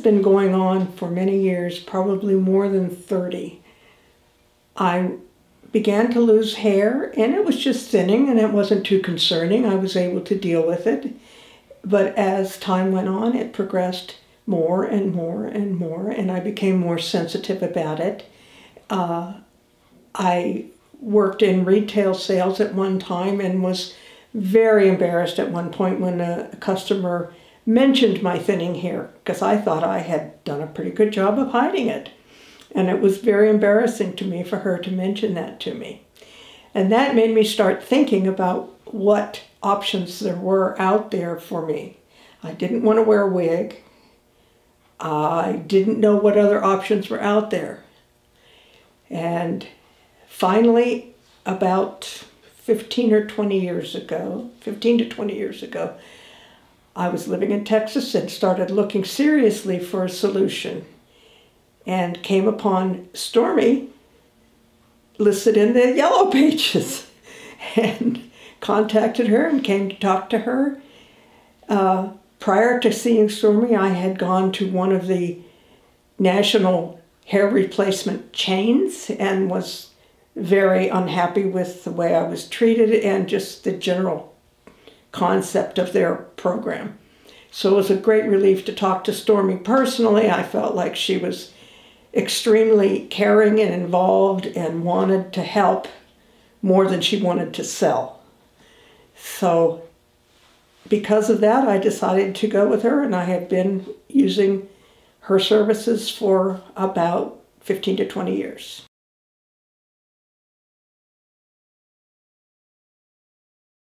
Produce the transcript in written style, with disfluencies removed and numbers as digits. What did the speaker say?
been going on for many years, probably more than 30. I began to lose hair, and it was just thinning, and it wasn't too concerning. I was able to deal with it. But as time went on, it progressed more and more and more, and I became more sensitive about it. I worked in retail sales at one time and was very embarrassed at one point when a customer mentioned my thinning hair, because I thought I had done a pretty good job of hiding it. And it was very embarrassing to me for her to mention that to me. And that made me start thinking about what options there were out there for me. I didn't want to wear a wig. I didn't know what other options were out there. And finally, about 15 to 20 years ago, I was living in Texas and started looking seriously for a solution, and came upon Stormy listed in the Yellow Pages, and contacted her and came to talk to her. Prior to seeing Stormy, I had gone to one of the national hair replacement chains and was very unhappy with the way I was treated and just the general concept of their program. So it was a great relief to talk to Stormy personally. I felt like she was extremely caring and involved and wanted to help more than she wanted to sell. So because of that, I decided to go with her, and I have been using her services for about 15 to 20 years.